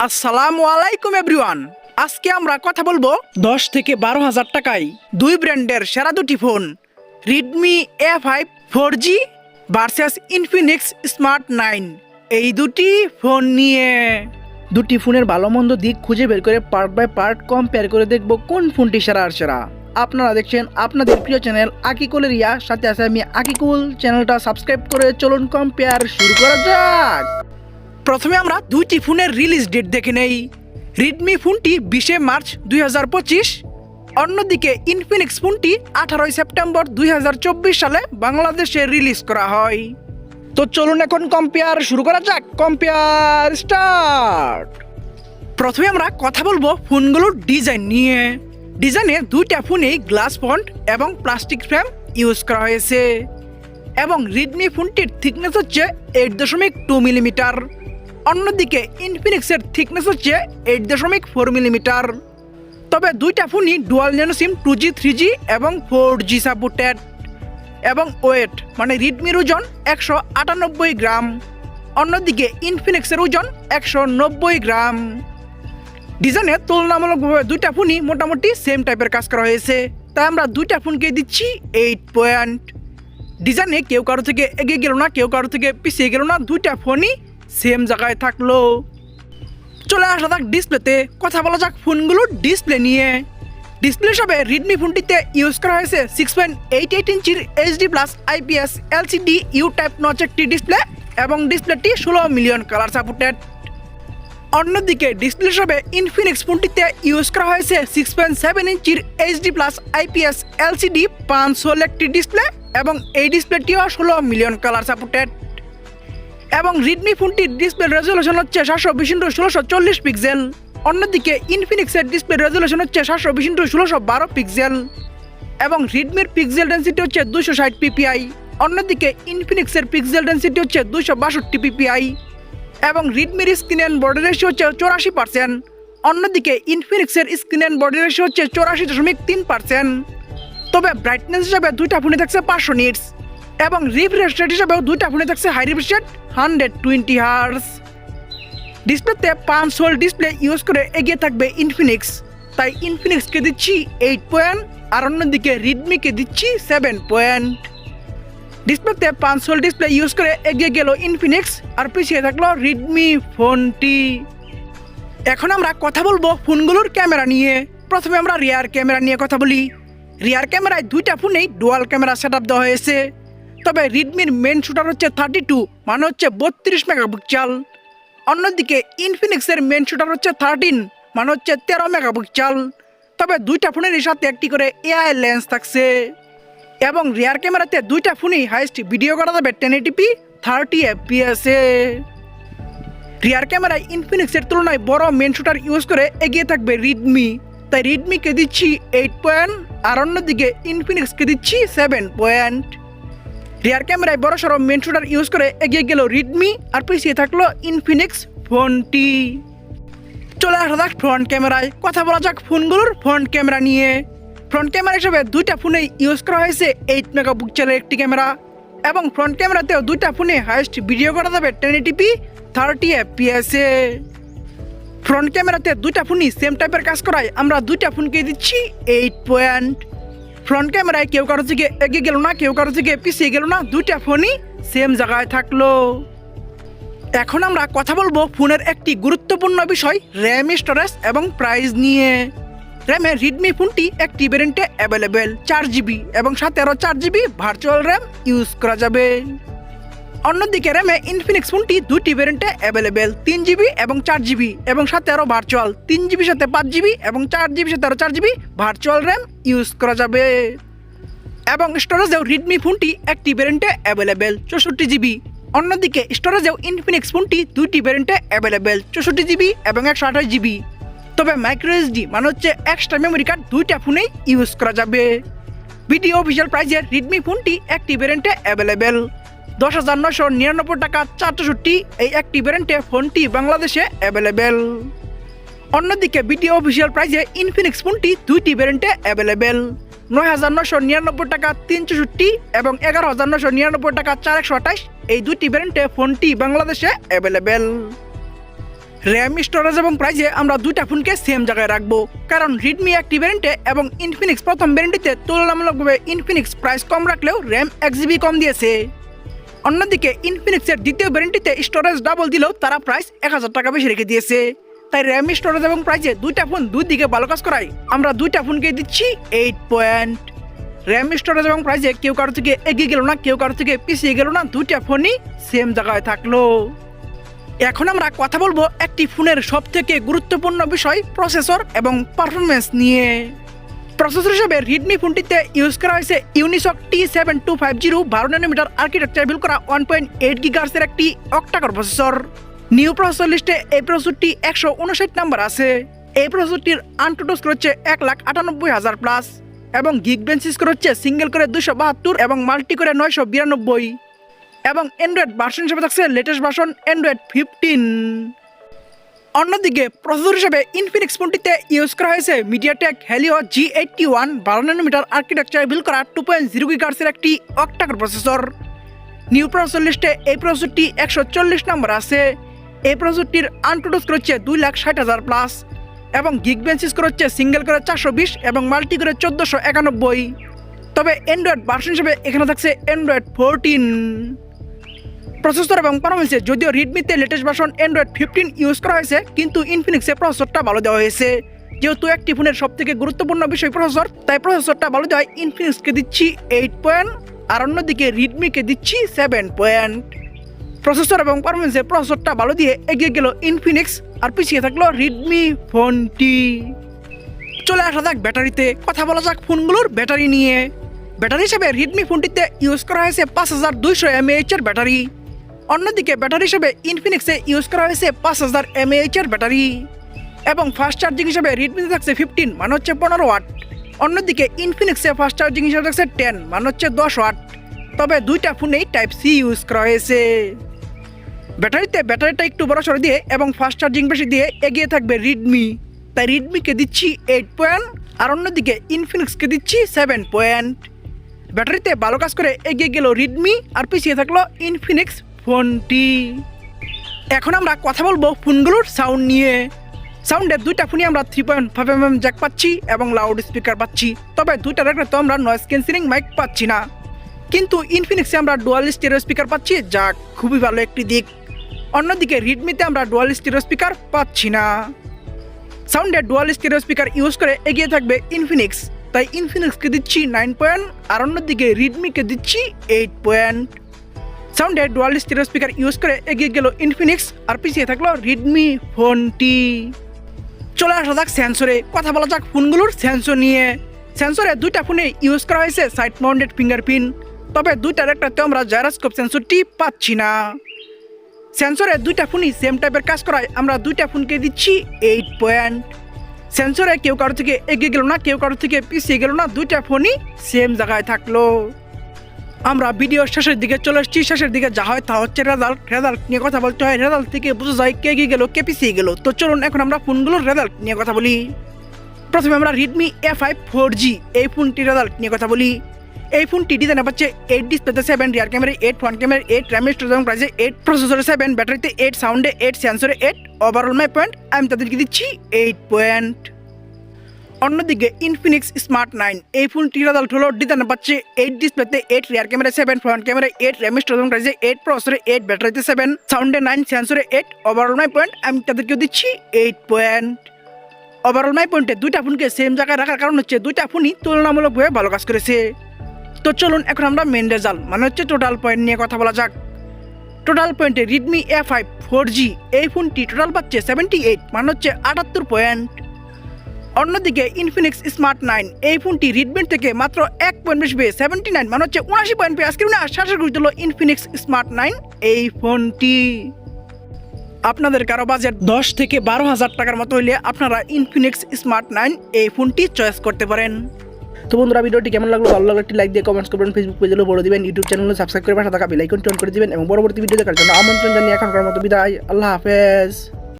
আসসালামু আলাইকুম এভরিওয়ান। আজকে আমরা কথা বলবো 10 থেকে 12,000 টাকায় দুই ব্র্যান্ডের সেরা দুটি phone Redmi A5 4G versus Infinix smart 9। এই দুটি ফোন নিয়ে দুটি ফোনের ভালো মন্দ দিক খুঁজে বের করে পার্ট বাই পার্ট কম্পেয়ার করে দেখব কোন ফোনটি সেরা আর সেরা। আপনারা দেখছেন আপনাদের প্রিয় চ্যানেল আকিকুলের রিয়া, সাথে আছে আমি আকিকুল। চ্যানেলটা সাবস্ক্রাইব করে চলুন কম্পেয়ার শুরু করা যাক। প্রথমে আমরা দুইটি ফোনের রিলিজ ডেট দেখে নেই। রেডমি ফোনটি 20 মার্চ 2025, অন্যদিকে ইনফিনিক্স ফোনটি 18 সেপ্টেম্বর 2024 সালে বাংলাদেশে রিলিজ করা হয়। তো চলুন এখন কম্পেয়ার শুরু করা যাক। Compare start. প্রথমে আমরা কথা বলবো ফোনগুলোর ডিজাইন নিয়ে। ডিজাইনে দুইটা ফোনেই গ্লাস ফন্ট এবং প্লাস্টিক ফ্রেম ইউজ করা হয়েছে এবং রেডমি ফোনটির থিকনেস হচ্ছে 8.2 মিলিমিটার, অন্যদিকে ইনফিনিক্সের থিকনেস হচ্ছে 8.4 মিলিমিটার। তবে দুইটা ফোনই ডুয়াল ন্যানো সিম 2G 3G এবং 4G সাপোর্টেড এবং ওয়েট মানে রেডমির ওজন 198 গ্রাম, অন্যদিকে ইনফিনিক্সের ওজন 190 গ্রাম। ডিজাইনে তুলনামূলকভাবে দুইটা ফোনই মোটামুটি সেম টাইপের কাজ করা হয়েছে, তাই আমরা দুইটা ফোনকে দিচ্ছি 8 পয়েন্ট। ডিজাইনে কেউ কারো থেকে এগিয়ে গেল না, কেউ কারো থেকে পিছিয়ে গেল না, দুইটা ফোনই সেম জায়গায় থাকলো। চলে আসা যাক ডিসপ্লেতে। কথা বলা যাক ফোনগুলোর ডিসপ্লে নিয়ে। ডিসপ্লে হিসাবে রেডমি ফোনটিতে ইউজ করা হয়েছে 6.88 ইঞ্চির HD+ IPS LCD U type notch একটি ডিসপ্লে এবং ডিসপ্লেটি 16 মিলিয়ন কালার সাপোর্টেড। অন্যদিকে ডিসপ্লে হিসাবে ইনফিনিক্স ফোনটিতে ইউজ করা হয়েছে 6.7 ইঞ্চির HD+ IPS LCD 500 একটি ডিসপ্লে এবং এই ডিসপ্লেটিও 16 মিলিয়ন কালার সাপোর্টেড। এবং রেডমি ফোনটির ডিসপ্লে রেজুলেশন হচ্ছে 720x1640 পিক্সেল, অন্যদিকে ইনফিনিক্সের ডিসপ্লে রেজুলেশন হচ্ছে 720x1612 পিক্সেল এবং রেডমির পিক্সেল ডেন্সিটি হচ্ছে 260 ppi, অন্যদিকে ইনফিনিক্সের পিক্সেল ডেন্সিটি হচ্ছে 262 ppi এবং রেডমির স্ক্রিন অ্যান্ড বডি রেশিও হচ্ছে 84%, অন্যদিকে ইনফিনিক্সের স্ক্রিন অ্যান্ড বডি রেশিও হচ্ছে 84.3%। তবে ব্রাইটনেস হিসাবে দুইটা ফোনে থাকছে 500 নিটস এবং রিফ্রেশ রেট হিসাবেও দুইটা ফোনে থাকছে হাই রিফ্রেশ রেট 120 হার্টজ। ডিসপ্লেতে 5 হোল ডিসপ্লে ইউজ করে এগিয়ে থাকবে ইনফিনিক্স, তাই ইনফিনিক্সকে দিচ্ছি 8 পয়েন্ট আর অন্যদিকে রেডমিকে দিচ্ছি 7 পয়েন্ট। ডিসপ্লেতে 5 হোল ডিসপ্লে ইউজ করে এগিয়ে গেল ইনফিনিক্স আর পিছিয়ে থাকলো রেডমি ফোনটি। এখন আমরা কথা বলবো ফোনগুলোর ক্যামেরা নিয়ে। প্রথমে আমরা রিয়ার ক্যামেরা নিয়ে কথা বলি। রিয়ার ক্যামেরায় দুইটা ফোনেই ডুয়াল ক্যামেরা সেটআপ দেওয়া হয়েছে, তবে রেডমির মেন শুটার হচ্ছে 32 মানে হচ্ছে 32 মেগাপিক্সেল, অন্যদিকে ইনফিনিক্সের মেন শুটার হচ্ছে 13 মানে হচ্ছে 13 মেগাপিক্সেল। তবে দুইটা ফোনের সাথে একটি করে এআই লেন্স থাকছে এবং রিয়ার ক্যামেরাতে দুইটা ফোনই হাইস্ট ভিডিও করা যাবে 1080p 30 fps এ। রিয়ার ক্যামেরায় ইনফিনিক্সের তুলনায় বড় মেন শুটার ইউজ করে এগিয়ে থাকবে রেডমি, তাই রেডমিকে দিচ্ছি 8 পয়েন্ট আর অন্যদিকে ইনফিনিক্সকে দিচ্ছি 7 পয়েন্ট। রিয়ার ক্যামেরায় বড় সড়ো মেন শুটার ইউজ করে এগিয়ে গেল রেডমি আর পিছিয়ে থাকলো ইনফিনিক্স ফোনটি। চলে আসা যাক ফ্রন্ট ক্যামেরায়। কথা বলা যাক ফোনগুলোর ফ্রন্ট ক্যামেরা নিয়ে। ফ্রন্ট ক্যামেরা হিসেবে দুইটা ফোনে ইউজ করা হয়েছে 8 মেগাপিক্সেলের একটি ক্যামেরা এবং ফ্রন্ট ক্যামেরাতেও দুইটা ফোনে হাইস্ট ভিডিও করা যাবে 1080p 30 fps এ। ফ্রন্ট ক্যামেরাতে দুইটা ফোনই সেম টাইপের কাজ করায় আমরা দুইটা ফোনকে দিচ্ছি 8 পয়েন্ট। ফ্রন্ট ক্যামেরায় কেউ কারো থেকে এগিয়ে গেল না, কেউ কারো থেকে পিছিয়ে গেল না, দুইটা ফোনই সেম জায়গায় থাকলো। এখন আমরা কথা বলবো ফোনের একটি গুরুত্বপূর্ণ বিষয় র্যাম, স্টোরেজ এবং প্রাইস নিয়ে। র্যামে রেডমি ফোনটি একটি ভ্যারিয়েন্টে অ্যাভেলেবেল 4GB এবং সাথে আরও 4GB ভার্চুয়াল র্যাম ইউজ করা যাবে। অন্যদিকে র্যামে ইনফিনিক্স ফোনটি দুটি ভ্যারিয়েন্টে অ্যাভেলেবেল 3GB এবং 4GB এবং সাথে আরও ভার্চুয়াল 3GB সাথে 5GB এবং 4GB সাথে আরও 4GB ভার্চুয়াল র্যাম ইউজ করা যাবে। এবং স্টোরেজেও রেডমি ফোনটি একটি ভ্যারিয়েন্টে অ্যাভেলেবেল 64GB, অন্যদিকে স্টোরেজেও ইনফিনিক্স ফোনটি দুইটি ভ্যারিয়েন্টে অ্যাভেলেবেল 64GB এবং 128GB। তবে মাইক্রো এসডি মানে হচ্ছে এক্সট্রা মেমোরি কার্ড দুইটা ফোনেই ইউজ করা যাবে। ভিডিও অফিসিয়াল প্রাইসে রেডমি ফোনটি একটি ভ্যারিয়েন্টে অ্যাভেলেবেল 10,999 টাকা 464, এই একটি ভ্যারিয়েন্টে ফোনটি বাংলাদেশে অ্যাভেলেবেল। অন্যদিকে ভিডিও অফিসিয়াল প্রাইসে ইনফিনিক্স ফোনটি দুইটি ভ্যারিয়েন্টে অ্যাভেলেবেল 9,999 টাকা 364 এবং 11,999 টাকা 428, এই দুইটি ভ্যারিয়েন্টে ফোনটি বাংলাদেশে অ্যাভেলেবেল। র্যাম, স্টোরেজ এবং প্রাইজে আমরা দুইটা ফোনকে সেম জায়গায় রাখবো, কারণ রিডমি একটি ভ্যারিয়েন্টে এবং ইনফিনিক্স প্রথম ভ্যারিয়েন্টে তুলনামূলকভাবে ইনফিনিক্স প্রাইস কম রাখলেও র্যাম 1 GB কম দিয়েছে। অন্যদিকে ইনফিনিক্সের দ্বিতীয় ভ্যারিয়েন্টে স্টোরেজ ডাবল দিলেও তারা প্রাইস 1000 টাকা বেশি রেখে দিয়েছে। তাই র্যাম, স্টোরেজ এবং প্রাইজে দুইটা ফোন দুই দিকে ভালো কাজ করায় আমরা দুইটা ফোনকে দিচ্ছি 8 পয়েন্ট। র্যাম, স্টোরেজ এবং প্রাইজে কেউ কারো থেকে এগিয়ে গেল না, কেউ কারো থেকে পিছিয়ে গেল না, দুইটা ফোনই সেম জায়গায় থাকলো। এখন আমরা কথা বলবো একটি ফোনের সব থেকে গুরুত্বপূর্ণ বিষয় প্রসেসর এবং পারফরমেন্স নিয়ে। প্রসেসর হিসেবে রিডমি ফোনটিতে ইউজ করা হয়েছে Unisoc T7250 12 nanometre architecture build করা 1.8 GHz একটি অক্টাকোর প্রসেসর। নিউ প্রসেসর লিস্টে এই প্রসেসরটি 159 নাম্বার আছে। এই প্রসেসরটির আনটুটো স্কোর হচ্ছে 1,98,000 প্লাস এবং গিগবেঞ্চ স্কোর হচ্ছে সিঙ্গেল করে 272 এবং মাল্টি করে 992 এবং অ্যান্ড্রয়েড ভার্সন হিসেবে থাকছে লেটেস্ট ভার্সন অ্যান্ড্রয়েড 15। অন্যদিকে প্রসেসর হিসেবে ইনফিনিক্স ফোনটিতে ইউজ করা হয়েছে MediaTek Helio G81 12 nanometre architecture build করা 2.0 GHz একটি অক্টাকোর প্রসেসর। নিউ প্রসেসর লিস্টে এই প্রসেসরটি 140 নম্বর আছে। এই প্রসেসরটির আনটুটো স্কোর হচ্ছে 2,60,000 প্লাস এবং গিগবেঞ্চ স্কোর হচ্ছে সিঙ্গেল করে 420 এবং মাল্টি করে 1491। তবে অ্যান্ড্রয়েড ভার্সন হিসেবে এখানে থাকছে অ্যান্ড্রয়েড 14। প্রসেসর এবং পারফরমেন্সে যদিও রিডমিতে লেটেস্ট ভার্সন অ্যান্ড্রয়েড 15 ইউজ করা হয়েছে, কিন্তু ইনফিনিক্সে প্রসেসরটা ভালো দেওয়া হয়েছে। যেহেতু একটি ফোনের সব থেকে গুরুত্বপূর্ণ বিষয় প্রসেসর, তাই প্রসেসরটা ভালো দেওয়ায় ইনফিনিক্সকে দিচ্ছি 8 পয়েন্ট আর অন্যদিকে রিডমিকে দিচ্ছি 7 পয়েন্ট। প্রসেসর এবং পারফরমেন্সে প্রসেসরটা ভালো দিয়ে এগিয়ে গেল ইনফিনিক্স আর পিছিয়ে থাকলো রিডমি ফোনটি। চলে আসা যাক ব্যাটারিতে, কথা বলা যাক ফোনগুলোর ব্যাটারি নিয়ে। ব্যাটারি হিসেবে রিডমি ফোনটিতে ইউজ করা হয়েছে 5200 mAh এর ব্যাটারি। অন্যদিকে ব্যাটারি হিসেবে ইনফিনিক্সে ইউজ করা হয়েছে 5000 mAh এর ব্যাটারি এবং ফাস্ট চার্জিং হিসেবে রিডমিতে থাকছে 15 মানে হচ্ছে 15 ওয়াট। অন্যদিকে ইনফিনিক্সে ফাস্ট চার্জিং হিসেবে থাকছে 10 মানে হচ্ছে 10 ওয়াট। তবে দুইটা ফোনেই টাইপ সি ইউজ করা হয়েছে। ব্যাটারিটা একটু বড় সড়ো দিয়ে এবং ফাস্ট চার্জিং বেশি দিয়ে এগিয়ে থাকবে রিডমি, তাই রিডমিকে দিচ্ছি 8 পয়েন্ট আর অন্যদিকে ইনফিনিক্সকে দিচ্ছি 7 পয়েন্ট। ব্যাটারিতে ভালো কাজ করে এগিয়ে গেল রিডমি আর পিছিয়ে থাকলো ইনফিনিক্স ফোনটি। এখন আমরা কথা বলবো ফোনগুলোর সাউন্ড নিয়ে। সাউন্ডের দুইটা ফোনই আমরা 3.5mm জ্যাক পাচ্ছি এবং লাউড স্পিকার পাচ্ছি। তবে দুইটা রেখে তো আমরা নয়েজ ক্যান্সেলিং মাইক পাচ্ছি না, কিন্তু ইনফিনিক্সে আমরা ডুয়াল স্টেরিও স্পিকার পাচ্ছি, যা খুবই ভালো একটি দিক। অন্যদিকে রিডমিতে আমরা ডুয়াল স্টেরিও স্পিকার পাচ্ছি না। সাউন্ডে ডুয়াল স্টেরিও স্পিকার ইউজ করে এগিয়ে থাকবে ইনফিনিক্স, তাই ইনফিনিক্সকে দিচ্ছি 9 পয়েন্ট আর অন্যদিকে রিডমিকে দিচ্ছি 8 পয়েন্ট। সাউন্ডে ডুয়াল স্টেরিও স্পিকার ইউজ করে এগিয়ে গেল ইনফিনিক্স আর পিছিয়ে থাকলো রিডমি ফোনটি। চলে আসা যাক সেন্সরে, কথা বলা যাক ফোনগুলোর সেন্সর নিয়ে। সেন্সরে দুইটা ফোনে ইউজ করা হয়েছে সাইড মাউন্টেড ফিঙ্গারপ্রিন্ট, তবে দুইটার একটাতে আমরা জাইরোস্কোপ সেন্সরটি পাচ্ছি না। সেন্সরে দুইটা ফোনই সেম টাইপের কাজ করায় আমরা দুইটা ফোনকে দিচ্ছি 8 পয়েন্ট। সেন্সরে কেউ কারো থেকে এগিয়ে গেল না, কেউ কারো থেকে পিছিয়ে গেল না, দুইটা ফোনই সেম জায়গায় থাকলো। আমরা ভিডিওর শেষের দিকে চলে এসেছি। শেষের দিকে যা হয় তা হচ্ছে রেজাল্ট নিয়ে কথা বলতে হয়। রেজাল্ট থেকে বোঝা যায় কে এগিয়ে গেল কে পিছিয়ে গেল। তো চলুন এখন আমরা ফোনগুলোর রেজাল্ট নিয়ে কথা বলি। প্রথমে আমরা রিডমি A5 4G এই ফোনটির রেজাল্ট নিয়ে কথা বলি। এই ফোনটি ডিজাইনে পাচ্ছে 8, ডিসপ্লেতে 7, রিয়ার ক্যামেরায় 8, ফ্রন্ট ক্যামেরায় 8, র্যাম, স্টোরেজ এবং প্রাইসে 8, প্রসেসরে 7, ব্যাটারিতে 8, সাউন্ডে 8, সেন্সরে 8, ওভারঅল মাই পয়েন্ট আমি তাদেরকে দিচ্ছি 8 পয়েন্ট। অন্যদিকে ইনফিনিক্স স্মার্ট 9 এই ফোনটির রেজাল্ট হলো ডিজাইনে পাচ্ছে 8, ডিসপ্লেতে 8, রিয়ার ক্যামেরায় 7, ফ্রন্ট ক্যামেরায় 8, র্যাম, স্টোরেজ এবং প্রাইসে 8, প্রসেসরে 8, ব্যাটারিতে 7, সাউন্ডে 9, সেন্সরে 8, ওভারঅল মাই পয়েন্ট আমি তাদেরকে দিচ্ছি 8 পয়েন্ট। ওভারঅল মাই পয়েন্টে দুইটা ফোনকে সেম জায়গায় রাখার কারণ হচ্ছে দুইটা ফোনই তুলনামূলকভাবে ভালো কাজ করেছে। তো চলুন এখন আমরা মেন রেজাল্ট মানে হচ্ছে টোটাল পয়েন্ট নিয়ে কথা বলা যাক। টোটাল পয়েন্টে রিডমি A5 4G এই ফোনটি টোটাল পাচ্ছে 78 মানে হচ্ছে 78 পয়েন্ট। অন্যদিকে ইনফিনিক্স স্মার্ট 9 এই ফোনটি রিডমির থেকে মাত্র 1 পয়েন্ট বেশি পেয়ে 79 মানে হচ্ছে 79 পয়েন্ট পেয়ে আজকে শেষ করে দিল ইনফিনিক্স স্মার্ট 9 এই ফোনটি। আপনাদের কারো বাজেট 10 থেকে 12,000 টাকার মতো হইলে আপনারা ইনফিনিক্স স্মার্ট 9 এই ফোনটি চয়েস করতে পারেন। তো বন্ধুরা ভিডিওটি কেমন লাগলো, ভালো লাগলে একটি লাইক দিয়ে কমেন্টস করবেন, ফেসবুক পেজে ফলো দিবেন, ইউটিউব চ্যানেলে সাবস্ক্রাইব করে পাশে থাকা বেল আইকনটি অন করে দিবেন এবং পরবর্তী ভিডিও দেখার জন্য আমন্ত্রণ জানিয়ে এখনকার মতো বিদায়। আল্লাহ হাফেজ।